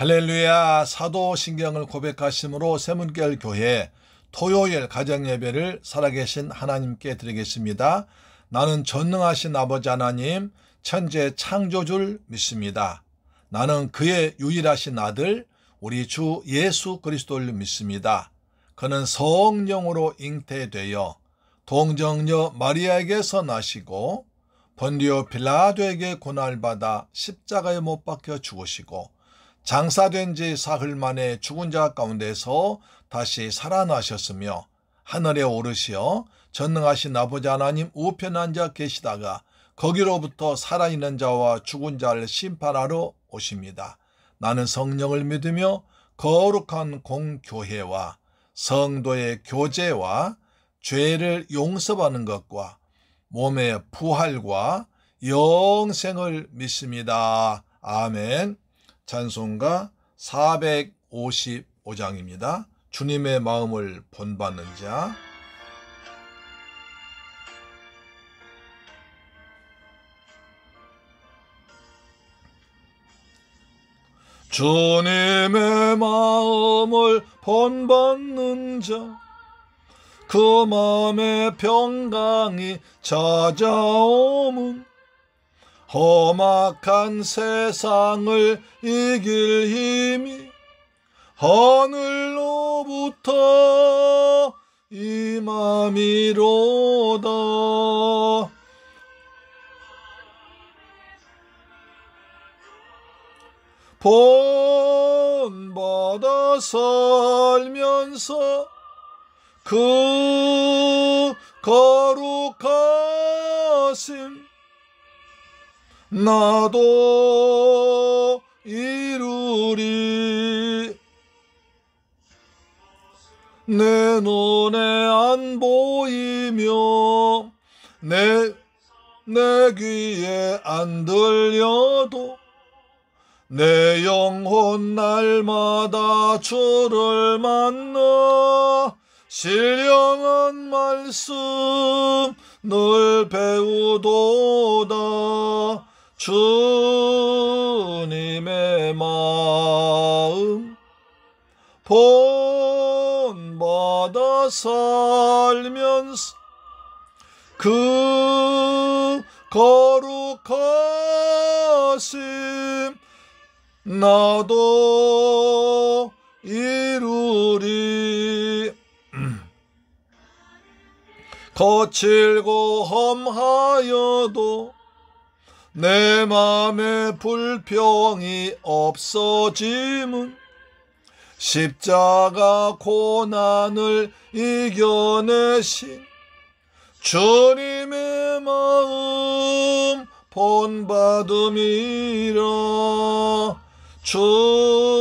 할렐루야. 사도신경을 고백하심으로 세문결 교회 토요일 가정예배를 살아계신 하나님께 드리겠습니다. 나는 전능하신 아버지 하나님 천재 창조주를 믿습니다. 나는 그의 유일하신 아들 우리 주 예수 그리스도를 믿습니다. 그는 성령으로 잉태되어 동정녀 마리아에게서 나시고 본디오 빌라도에게 고난받아 십자가에 못 박혀 죽으시고 장사된 지 사흘 만에 죽은 자 가운데서 다시 살아나셨으며 하늘에 오르시어 전능하신 아버지 하나님 우편에 앉아 계시다가 거기로부터 살아있는 자와 죽은 자를 심판하러 오십니다. 나는 성령을 믿으며 거룩한 공교회와 성도의 교제와 죄를 용서받는 것과 몸의 부활과 영생을 믿습니다. 아멘. 찬송가 455장입니다. 주님의 마음을 본받는 자. 주님의 마음을 본받는 자, 그 마음에 평강이 찾아오면 험악한 세상을 이길 힘이 하늘로부터 임함이로다. 본받아 살면서 그 거룩하심 나도 이루리. 내 눈에 안 보이며 내 귀에 안 들려도 내 영혼 날마다 주를 만나 신령한 말씀 늘 배우도다. 주님의 마음 본받아 살면서 그 거룩하심 나도 이루리. 거칠고 험하여도 내 맘에 불평이 없어짐은 십자가 고난을 이겨내신 주님의 마음 본받음이라. 주님의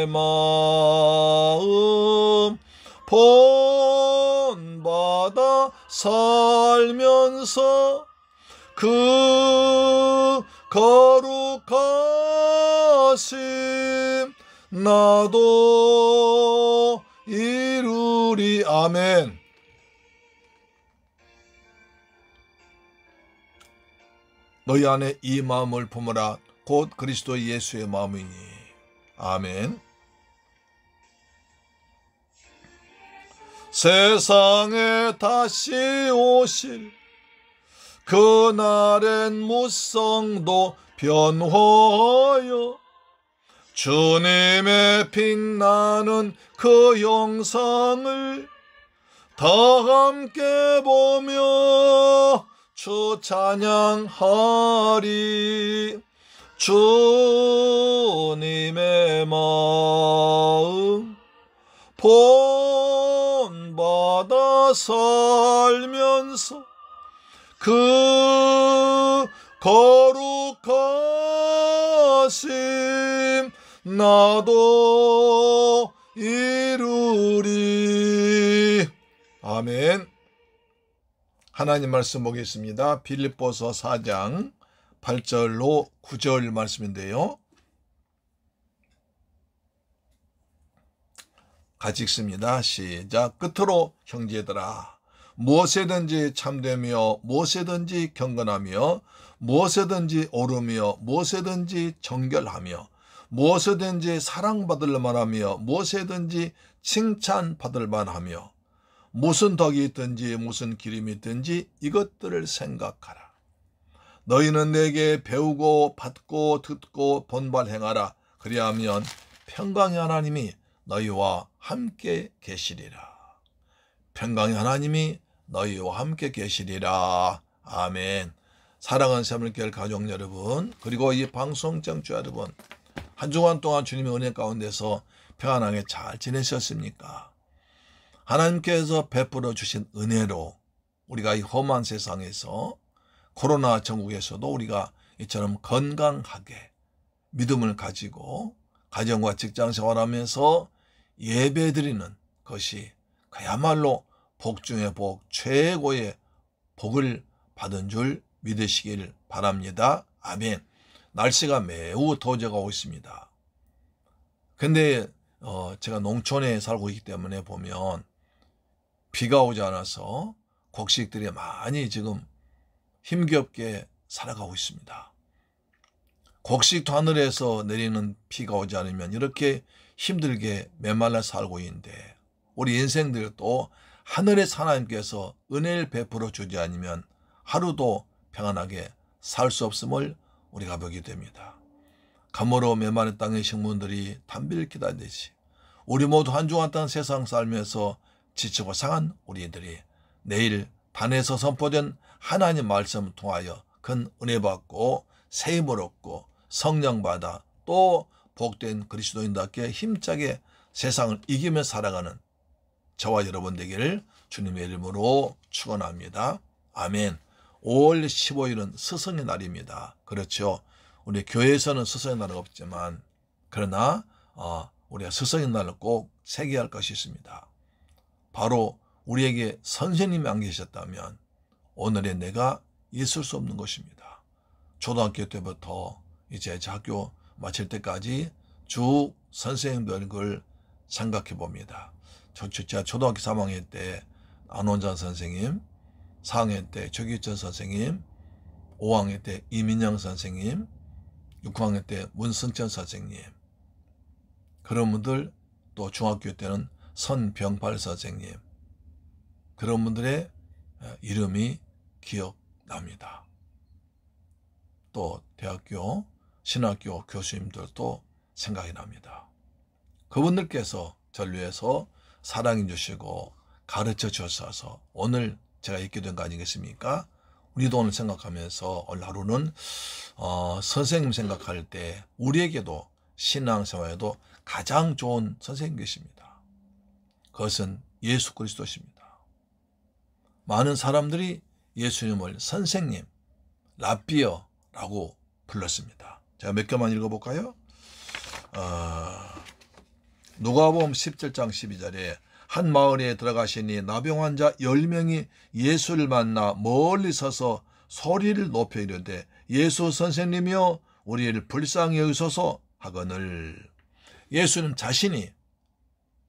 마음 본받아 살면서 그 거룩하심 나도 이루리. 아멘. 너희 안에 이 마음을 품으라. 곧 그리스도 예수의 마음이니. 아멘. 세상에 다시 오실 그날엔 무성도 변화하여 주님의 빛나는 그 영상을 다 함께 보며 주 찬양하리. 주님의 마음 본받아 살면서 그 거룩하심 나도 이루리. 아멘. 하나님 말씀 보겠습니다. 빌립보서 4장 8절로 9절 말씀인데요. 같이 읽습니다. 시작. 끝으로 형제들아, 무엇에든지 참되며 무엇에든지 경건하며 무엇에든지 오르며 무엇에든지 정결하며 무엇이든지 사랑받을 만하며 무엇이든지 칭찬받을 만하며 무슨 덕이 있든지 무슨 기름이 있든지 이것들을 생각하라. 너희는 내게 배우고 받고 듣고 본발 행하라. 그리하면 평강의 하나님이 너희와 함께 계시리라. 평강의 하나님이 너희와 함께 계시리라. 아멘. 사랑하는 새물교회 가족 여러분, 그리고 이 방송 청취자 여러분, 한 주간 동안 주님의 은혜 가운데서 평안하게 잘 지내셨습니까? 하나님께서 베풀어 주신 은혜로 우리가 이 험한 세상에서 코로나 전국에서도 우리가 이처럼 건강하게 믿음을 가지고 가정과 직장 생활하면서 예배드리는 것이 그야말로 복 중의 복, 최고의 복을 받은 줄 믿으시길 바랍니다. 아멘. 날씨가 매우 더워져가고 있습니다. 근데 제가 농촌에 살고 있기 때문에 보면 비가 오지 않아서 곡식들이 많이 지금 힘겹게 살아가고 있습니다. 곡식도 하늘에서 내리는 비가 오지 않으면 이렇게 힘들게 메말라 살고 있는데 우리 인생들도 하늘의 하나님께서 은혜를 베풀어 주지 않으면 하루도 평안하게 살 수 없음을 우리가 보게 됩니다. 가물어 메마른 땅의 식물들이 단비를 기다리듯이 우리 모두 한 주간 땅 세상 살면서 지치고 상한 우리들이 내일 단에서 선포된 하나님 말씀을 통하여 큰 은혜 받고 새 힘을 얻고 성령 받아 또 복된 그리스도인답게 힘차게 세상을 이기며 살아가는 저와 여러분 되기를 주님의 이름으로 축원합니다. 아멘. 5월 15일은 스승의 날입니다. 그렇죠. 우리 교회에서는 스승의 날은 없지만 그러나 우리가 스승의 날을 꼭 새겨야 할 것이 있습니다. 바로 우리에게 선생님이 안 계셨다면 오늘의 내가 있을 수 없는 것입니다. 초등학교 때부터 이제 학교 마칠 때까지 쭉 선생님들 걸 생각해 봅니다. 제가 초등학교 3학년 때 안원장 선생님, 4학년 때 조기천 선생님, 5학년 때 이민영 선생님, 6학년 때 문승천 선생님, 그런 분들, 또 중학교 때는 선병팔 선생님, 그런 분들의 이름이 기억납니다. 또 대학교, 신학교 교수님들도 생각이 납니다. 그분들께서 저를 위해서 사랑해 주시고 가르쳐 주셔서 오늘 제가 있게 된 거 아니겠습니까? 우리도 오늘 생각하면서 오늘 하루는 선생님 생각할 때 우리에게도 신앙생활에도 가장 좋은 선생님 계십니다. 그것은 예수 그리스도십니다. 많은 사람들이 예수님을 선생님, 랍비어라고 불렀습니다. 제가 몇 개만 읽어볼까요? 누가복음 17장 12절에 한 마을에 들어가시니 나병 환자 10명이 예수를 만나 멀리 서서 소리를 높여 이르되 예수 선생님이여 우리를 불쌍히 여기소서 하거늘. 예수님 자신이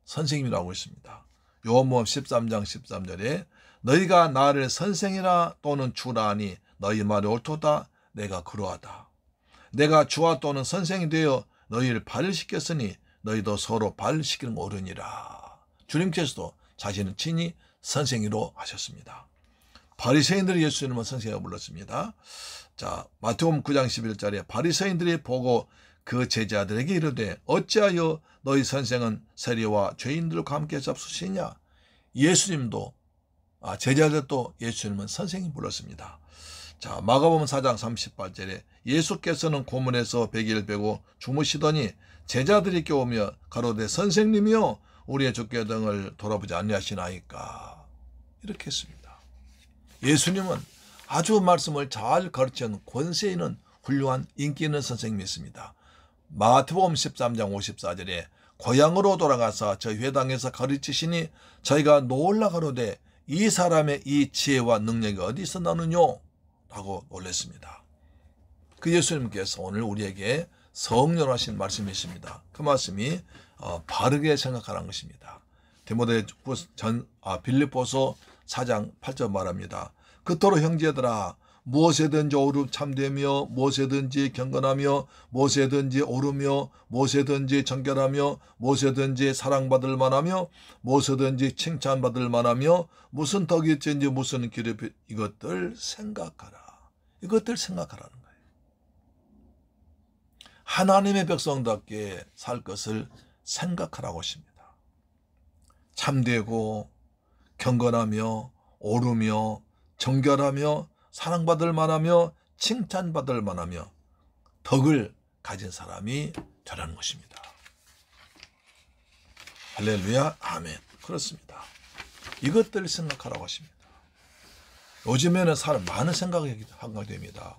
선생님이라고 했습니다. 요한복음 13장 13절에 너희가 나를 선생이라 또는 주라 하니 너희 말이 옳도다. 내가 그러하다. 내가 주와 또는 선생이 되어 너희를 발을 씻겼으니 너희도 서로 발 씻기는 거 옳으니라. 주님께서도 자신은 친히 선생이로 하셨습니다. 바리새인들이 예수님을 선생이라고 불렀습니다. 자, 마태복음 9장 11절에 바리새인들이 보고 그 제자들에게 이르되 어찌하여 너희 선생은 세리와 죄인들과 함께 잡수시냐. 예수님도 제자들도 예수님은 선생님 불렀습니다. 자, 마가복음 4장 38절에 예수께서는 고문에서 베개를 베고 주무시더니 제자들이 깨우며 가로되 선생님이여 우리의 주께 등을 돌아보지 아니하시나이까. 이렇게 했습니다. 예수님은 아주 말씀을 잘 가르치는 권세 있는 훌륭한 인기 있는 선생님이었습니다. 마태복음 13장 54절에 고향으로 돌아가서 저희 회당에서 가르치시니 저희가 놀라 가로되 이 사람의 이 지혜와 능력이 어디서 나느뇨? 라고 놀랐습니다. 그 예수님께서 오늘 우리에게 성령으로 하신 말씀이 있습니다. 그 말씀이 바르게 생각하라는 것입니다. 빌립보서 4장 8절 말합니다. 그토록 형제들아 무엇에든지 오르 참되며 무엇에든지 경건하며 무엇에든지 오르며 무엇에든지 정결하며 무엇에든지 사랑받을 만하며 무엇에든지 칭찬받을 만하며 무슨 덕이 있든지 무슨 길이 이것들 생각하라. 이것들 생각하라는 거예요. 하나님의 백성답게 살 것을 생각하라고 하십니다. 참되고 경건하며 오르며 정결하며 사랑받을 만하며 칭찬받을 만하며 덕을 가진 사람이 되라는 것입니다. 할렐루야, 아멘. 그렇습니다. 이것들을 생각하라고 하십니다. 요즘에는 사람 많은 생각이 됩니다.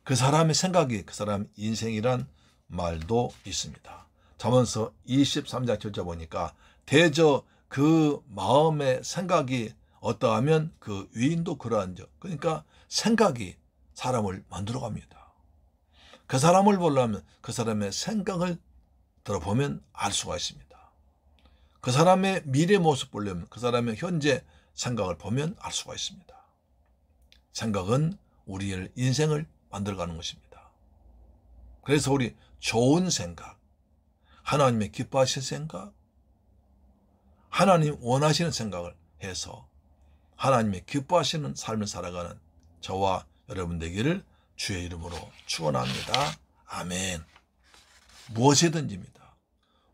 그 사람의 생각이 그 사람 인생이란 말도 있습니다. 잠언서 23장 7절 보니까 대저 그 마음의 생각이 어떠하면 그 위인도 그러한즉. 그러니까 생각이 사람을 만들어갑니다. 그 사람을 보려면 그 사람의 생각을 들어보면 알 수가 있습니다. 그 사람의 미래 모습 보려면 그 사람의 현재 생각을 보면 알 수가 있습니다. 생각은 우리의 인생을 만들어가는 것입니다. 그래서 우리 좋은 생각, 하나님의 기뻐하실 생각, 하나님 원하시는 생각을 해서 하나님의 기뻐하시는 삶을 살아가는 저와 여러분 되기를 주의 이름으로 축원합니다. 아멘. 무엇이든지입니다.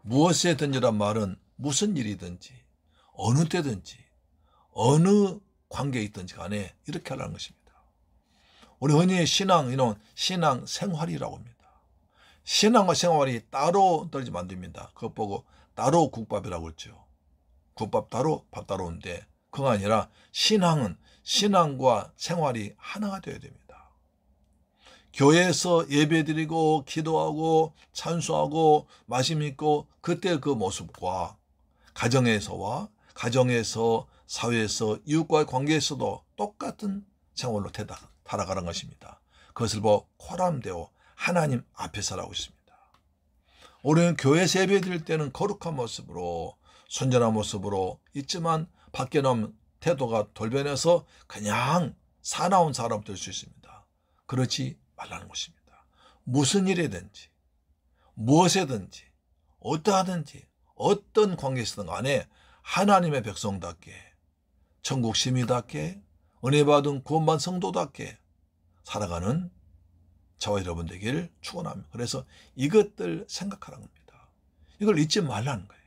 무엇이든지란 말은 무슨 일이든지 어느 때든지 어느 관계에 있든지 간에 이렇게 하라는 것입니다. 우리 흔히 신앙, 이런 신앙 생활이라고 합니다. 신앙과 생활이 따로 떨어지면 안 됩니다. 그것 보고 따로 국밥이라고 했죠. 국밥 따로 밥 따로인데 그거 아니라 신앙은 신앙과 생활이 하나가 되어야 됩니다. 교회에서 예배드리고 기도하고 찬송하고 말씀 읽고 그때 그 모습과 가정에서 사회에서 이웃과의 관계에서도 똑같은 생활로 살아가는 것입니다. 그것을 보고 코람되어 하나님 앞에서라고 있습니다. 우리는 교회에서 예배드릴 때는 거룩한 모습으로 순전한 모습으로 있지만 밖에 나오면 태도가 돌변해서 그냥 사나운 사람 될 수 있습니다. 그렇지 말라는 것입니다. 무슨 일이든지 무엇이든지 어떠하든지 어떤 관계에서든 간에 하나님의 백성답게 천국 시민답게 은혜 받은 구원받은 성도답게 살아가는 저와 여러분 되기를 축원합니다. 그래서 이것들 생각하라는 겁니다. 이걸 잊지 말라는 거예요.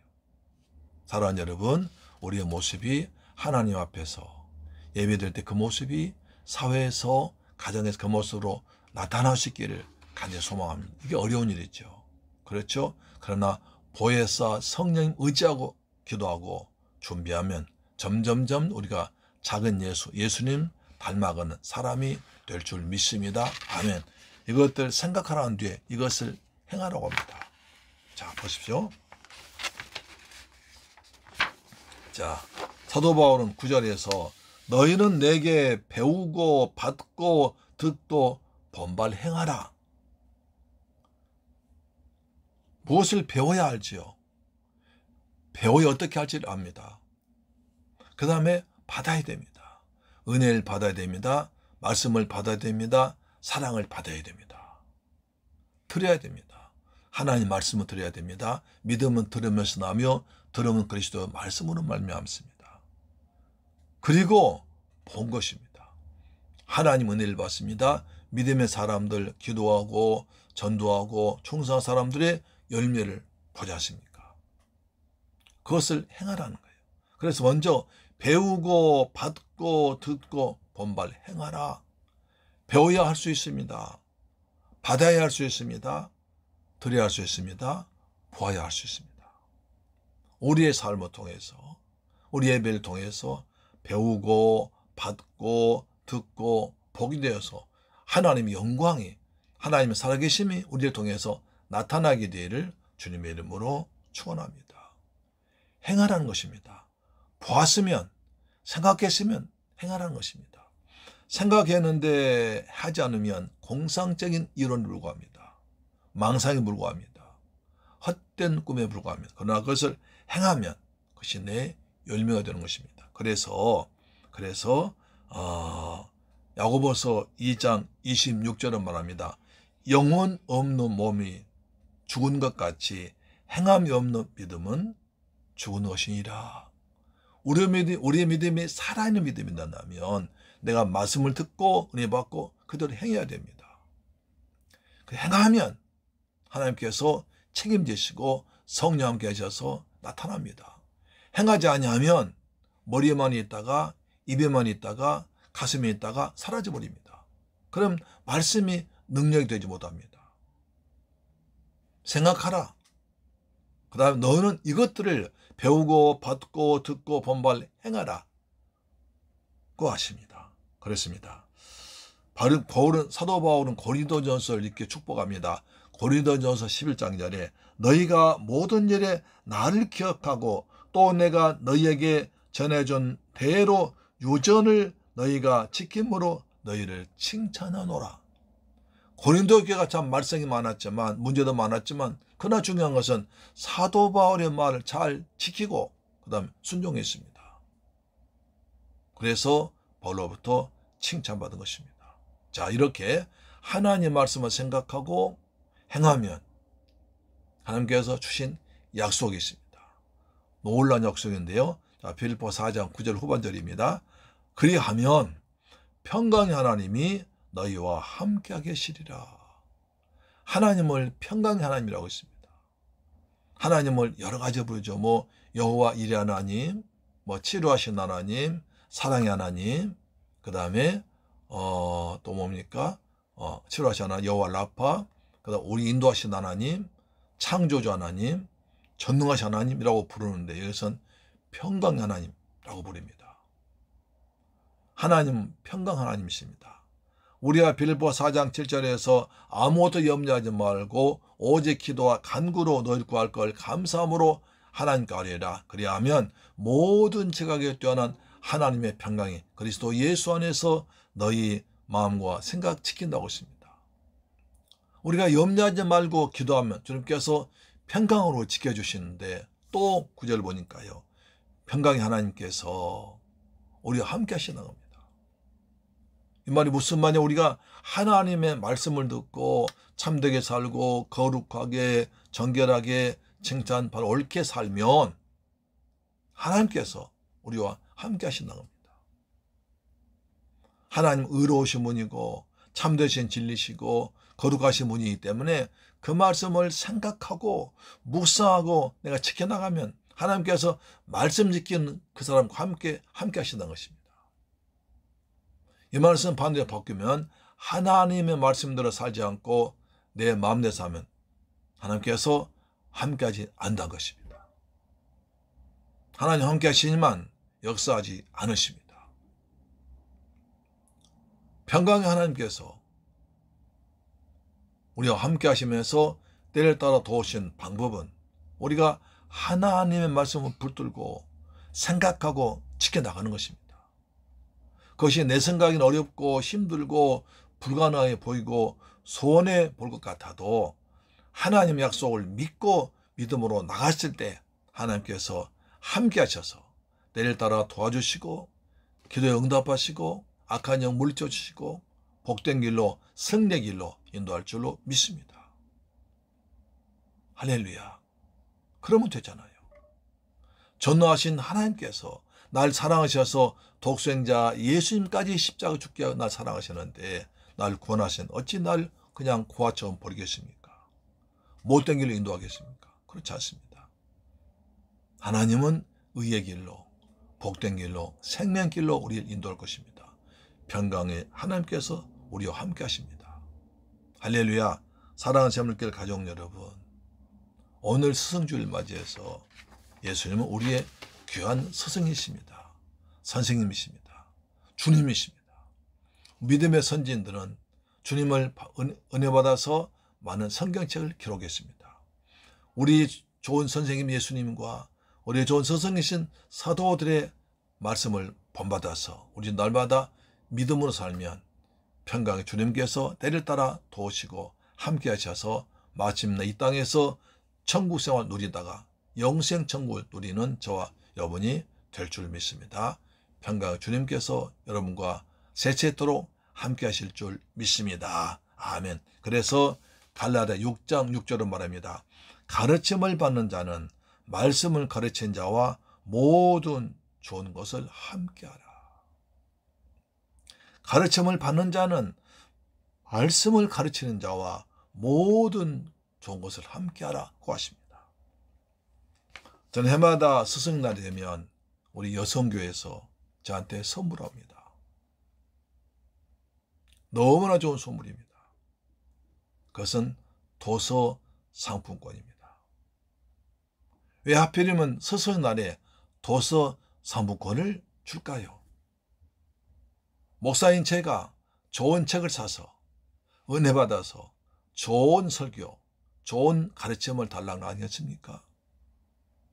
사랑하는 여러분, 우리의 모습이 하나님 앞에서 예배드릴 때 그 모습이 사회에서 가정에서 그 모습으로 나타날 수 있기를 간절히 소망합니다. 이게 어려운 일이죠. 그렇죠? 그러나 보혜사 성령님 의지하고 기도하고 준비하면 점점점 우리가 작은 예수님 닮아가는 사람이 될 줄 믿습니다. 아멘. 이것들 생각하라는 뒤에 이것을 행하라고 합니다. 자, 보십시오. 자, 사도 바울은 9절에서 너희는 내게 배우고 받고 듣고 본발 행하라. 무엇을 배워야 할지요? 배워야 어떻게 할지를 압니다. 그 다음에 받아야 됩니다. 은혜를 받아야 됩니다. 말씀을 받아야 됩니다. 사랑을 받아야 됩니다. 들어야 됩니다. 하나님 말씀을 들어야 됩니다. 믿음은 들으면서 나며 들으면 그리스도 말씀으로 말미암습니다. 그리고 본 것입니다. 하나님 은혜를 받습니다. 믿음의 사람들 기도하고 전도하고 충성한 사람들의 열매를 보지 않습니까? 그것을 행하라는 거예요. 그래서 먼저 배우고 받고 듣고 본발 행하라. 배워야 할 수 있습니다. 받아야 할 수 있습니다. 들어야 할 수 있습니다. 보아야 할 수 있습니다. 우리의 삶을 통해서 우리 예배를 통해서 배우고 받고 듣고 보게 되어서 하나님의 영광이 하나님의 살아계심이 우리를 통해서 나타나게 되기를 주님의 이름으로 축원합니다. 행하라는 것입니다. 보았으면 생각했으면 행하라는 것입니다. 생각했는데 하지 않으면 공상적인 이론에 불과합니다. 망상에 불과합니다. 헛된 꿈에 불과합니다. 그러나 그것을 행하면 그것이 내 열매가 되는 것입니다. 그래서 야고보서 2장 26절은 말합니다. 영혼 없는 몸이 죽은 것 같이 행함이 없는 믿음은 죽은 것이니라. 우리의 믿음이 살아있는 믿음이라면 내가 말씀을 듣고 은혜 받고 그대로 행해야 됩니다. 행하면 하나님께서 책임지시고 성령 함께 하셔서 나타납니다. 행하지 아니하면 머리에만 있다가 입에만 있다가 가슴에 있다가 사라져버립니다. 그럼 말씀이 능력이 되지 못합니다. 생각하라. 그 다음에 너는 이것들을 배우고 받고 듣고 본발 행하라 고 하십니다. 그렇습니다. 사도 바울은 고린도전서를 이렇게 축복합니다. 고린도전서 11장절에 너희가 모든 일에 나를 기억하고 또 내가 너희에게 전해준 대로 유전을 너희가 지킴으로 너희를 칭찬하노라. 고린도 교회가 참 말썽이 많았지만 문제도 많았지만 그러나 중요한 것은 사도 바울의 말을 잘 지키고 그 다음에 순종했습니다. 그래서 바울로부터 칭찬받은 것입니다. 자, 이렇게 하나님의 말씀을 생각하고 행하면 하나님께서 주신 약속이 있습니다. 놀라운 약속인데요. 자, 빌립보 4장 9절 후반절입니다. 그리하면 평강의 하나님이 너희와 함께 계시리라. 하나님을 평강의 하나님이라고 했습니다. 하나님을 여러 가지 부르죠. 여호와 일의 하나님, 치료하신 하나님, 사랑의 하나님, 그 다음에 또 뭡니까? 치료하신 하나님, 여호와 라파, 그 다음 우리 인도하신 하나님, 창조주 하나님, 전능하신 하나님이라고 부르는데 여기서는 평강 하나님이라고 부릅니다. 하나님 평강 하나님이십니다. 우리가 빌립보 4장 7절에서 아무것도 염려하지 말고 오직 기도와 간구로 너희를 구할 걸 감사함으로 하나님께 아뢰라. 그리하면 모든 지각에 뛰어난 하나님의 평강이 그리스도 예수 안에서 너희 마음과 생각 지킨다고 했습니다. 우리가 염려하지 말고 기도하면 주님께서 평강으로 지켜주시는데 또 9절 보니까요. 평강의 하나님께서 우리와 함께 하시는 겁니다. 이 말이 무슨 말이냐? 우리가 하나님의 말씀을 듣고 참되게 살고 거룩하게 정결하게 칭찬 바로 옳게 살면 하나님께서 우리와 함께 하신다는 겁니다. 하나님 의로우신 분이고 참되신 진리시고 거룩하신 분이기 때문에 그 말씀을 생각하고 묵상하고 내가 지켜나가면 하나님께서 말씀 지키는 그 사람과 함께 하신다는 것입니다. 이 말씀 반대로 바뀌면 하나님의 말씀대로 살지 않고 내 마음대로 살면 하나님께서 함께하지 않는다는 것입니다. 하나님 함께 하시지만 역사하지 않으십니다. 평강의 하나님께서 우리와 함께 하시면서 때를 따라 도우신 방법은 우리가 하나님의 말씀을 붙들고 생각하고 지켜나가는 것입니다. 그것이 내 생각엔 어렵고 힘들고 불가능하게 보이고 소원해 볼 것 같아도 하나님의 약속을 믿고 믿음으로 나갔을 때 하나님께서 함께 하셔서 때를 따라 도와주시고 기도에 응답하시고 악한 영 물리쳐 주시고 복된 길로 승리의 길로 인도할 줄로 믿습니다. 할렐루야. 그러면 되잖아요. 전능하신 하나님께서 날 사랑하셔서 독생자 예수님까지 십자가 죽게 날 사랑하셨는데 날 구원하신 어찌 날 그냥 고아처럼 버리겠습니까? 못된 길로 인도하겠습니까? 그렇지 않습니다. 하나님은 의의 길로 복된 길로 생명길로 우리를 인도할 것입니다. 평강의 하나님께서 우리와 함께 하십니다. 할렐루야. 사랑하는 새물길 가족 여러분, 오늘 스승주일 맞이해서 예수님은 우리의 귀한 스승이십니다. 선생님이십니다. 주님이십니다. 믿음의 선진들은 주님을 은혜 받아서 많은 성경책을 기록했습니다. 우리 좋은 선생님 예수님과 우리 좋은 스승이신 사도들의 말씀을 본받아서 우리 날마다 믿음으로 살면 평강의 주님께서 때를 따라 도우시고 함께 하셔서 마침내 이 땅에서 천국 생활 누리다가 영생 천국을 누리는 저와 여러분이 될 줄 믿습니다. 평강의 주님께서 여러분과 세세토록 함께 하실 줄 믿습니다. 아멘. 그래서 갈라디아 6장 6절은 말합니다. 가르침을 받는 자는 말씀을 가르친 자와 모든 좋은 것을 함께하라. 가르침을 받는 자는 말씀을 가르치는 자와 모든 좋은 것을 함께하라고 하십니다. 저는 해마다 스승날이 되면 우리 여성교회에서 저한테 선물합니다. 너무나 좋은 선물입니다. 그것은 도서 상품권입니다. 왜 하필이면 스승날에 도서 상품권을 줄까요? 목사인 제가 좋은 책을 사서 은혜 받아서 좋은 설교, 좋은 가르침을 달라는 거 아니었습니까?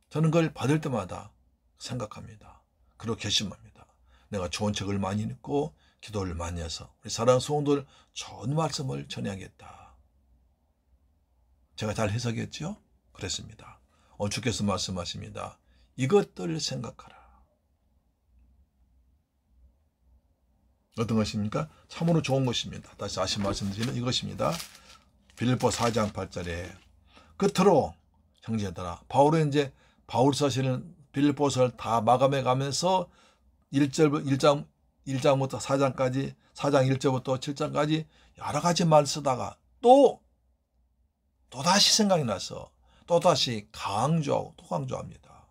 저는 그걸 받을 때마다 생각합니다. 그리고 결심합니다. 내가 좋은 책을 많이 읽고 기도를 많이 해서 우리 사랑하는 성도들 좋은 말씀을 전해야겠다. 제가 잘 해석했죠? 그랬습니다. 오늘 주께서 말씀하십니다. 이것들을 생각하라. 어떤 것입니까? 참으로 좋은 것입니다. 다시 말씀드리면 이것입니다. 빌립보 4장 8절에 끝으로 형제들아, 바울은 이제 바울 서신을 빌립보서를 다 마감해 가면서 1장부터 4장까지 4장 1절부터 7장까지 여러 가지 말 쓰다가 또다시 생각이 나서 또다시 강조하고 또 강조합니다.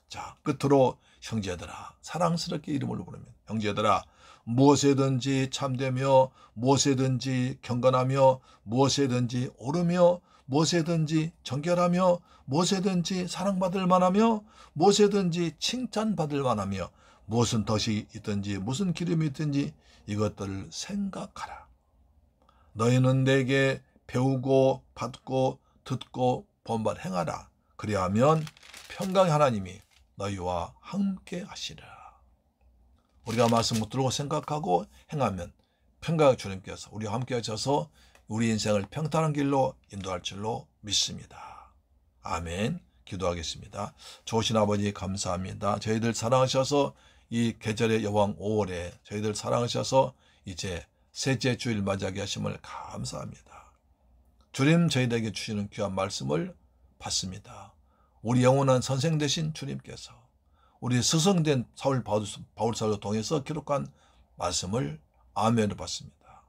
자, 끝으로 형제들아, 사랑스럽게 이름을 부르면 형제들아, 무엇에든지 참되며 무엇에든지 경건하며 무엇에든지 옳으며 무엇에든지 정결하며 무엇에든지 사랑받을 만하며 무엇에든지 칭찬받을 만하며 무엇은 덫이 있든지 무슨 기름이 있든지 이것들을 생각하라. 너희는 내게 배우고 받고 듣고 본받 행하라. 그리하면 평강의 하나님이 너희와 함께 하시리라. 우리가 말씀을 들고 생각하고 행하면 평강의 주님께서 우리와 함께 하셔서 우리 인생을 평탄한 길로 인도할 줄로 믿습니다. 아멘. 기도하겠습니다. 좋으신 아버지 감사합니다. 저희들 사랑하셔서 이 계절의 여왕 5월에 저희들 사랑하셔서 이제 셋째 주일 맞이하게 하심을 감사합니다. 주님 저희들에게 주시는 귀한 말씀을 받습니다. 우리 영원한 선생 되신 주님께서 우리 스승된 바울 사도를 통해서 기록한 말씀을 아멘을 받습니다.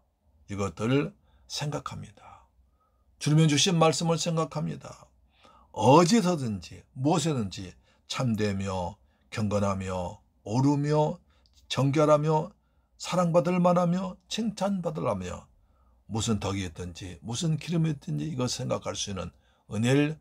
이것들을 생각합니다. 주님이 주신 말씀을 생각합니다. 어디서든지 무엇이든지 참되며 경건하며 옳으며 정결하며 사랑받을 만하며 칭찬받으라며 무슨 덕이 있든지 무슨 기름이 있든지 이것 생각할 수 있는 은혜를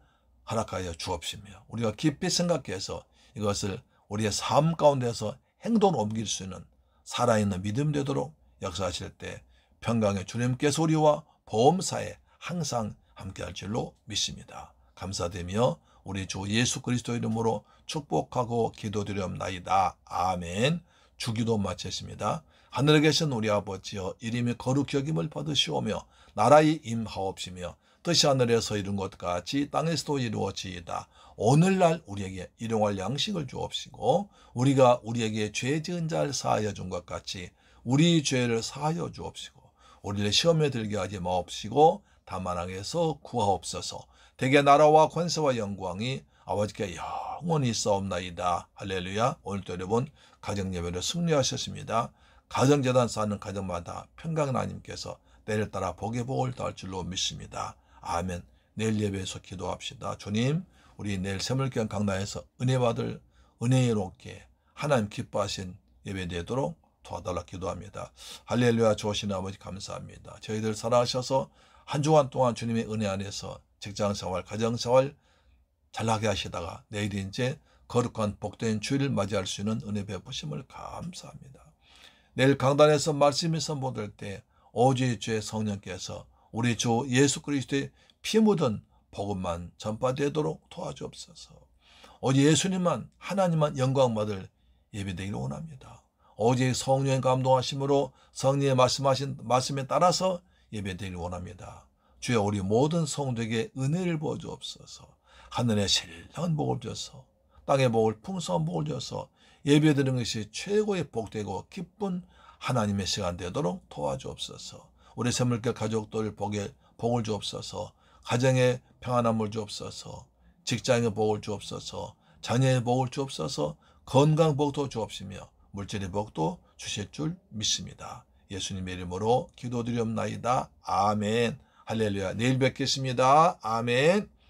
허락하여 주옵시며 우리가 깊이 생각해서 이것을 우리의 삶 가운데서 행동으로 옮길 수 있는 살아있는 믿음 되도록 역사하실 때 평강의 주님께서 우리와 보험사에 항상 함께할 줄로 믿습니다. 감사드리며 우리 주 예수 그리스도 이름으로 축복하고 기도드리옵나이다. 아멘. 주기도 마쳤습니다. 하늘에 계신 우리 아버지여, 이름이 거룩히 여김을 받으시오며 나라의 임하옵시며 뜻이 하늘에서 이룬 것 같이 땅에서도 이루어지이다. 오늘날 우리에게 일용할 양식을 주옵시고 우리가 우리에게 죄 지은 자를 사하여 준 것 같이 우리 죄를 사하여 주옵시고 우리를 시험에 들게 하지 마옵시고 다만 악에서 구하옵소서. 대개 나라와 권세와 영광이 아버지께 영원히 있사옵나이다. 할렐루야. 오늘도 여러분 가정예배를 승리하셨습니다. 가정재단 쌓는 가정마다 평강한 하나님께서 때를 따라 복의 복을 더할 줄로 믿습니다. 아멘. 내일 예배에서 기도합시다. 주님, 우리 내일 새물경 강단에서 은혜 받을 은혜롭게 하나님 기뻐하신 예배 되도록 도와달라 기도합니다. 할렐루야. 좋으신 아버지 감사합니다. 저희들 사랑하셔서 한 주간 동안 주님의 은혜 안에서 직장생활, 가정생활 잘나게 하시다가 내일 이제 거룩한 복된 주일을 맞이할 수 있는 은혜 베푸심을 감사합니다. 내일 강단에서 말씀이 선포될 때 오주의 주의 성령께서 우리 주 예수 그리스도의 피 묻은 복음만 전파되도록 도와주옵소서. 오직 예수님만 하나님만 영광 받을 예배되기를 원합니다. 오직 성령의 감동하심으로 성령의 말씀하신 말씀에 따라서 예배되기를 원합니다. 주여 우리 모든 성도에게 은혜를 부어주옵소서. 하늘의 신령한 복을 줘서 땅의 복을 풍성한 복을 줘서 예배드리는 것이 최고의 복되고 기쁜 하나님의 시간 되도록 도와주옵소서. 우리 샘물교 가족들 복을 주옵소서. 가정에 평안함을 주옵소서. 직장에 복을 주옵소서. 자녀의 복을 주옵소서. 건강 복도 주옵시며 물질의 복도 주실 줄 믿습니다. 예수님의 이름으로 기도드리옵나이다. 아멘. 할렐루야. 내일 뵙겠습니다. 아멘.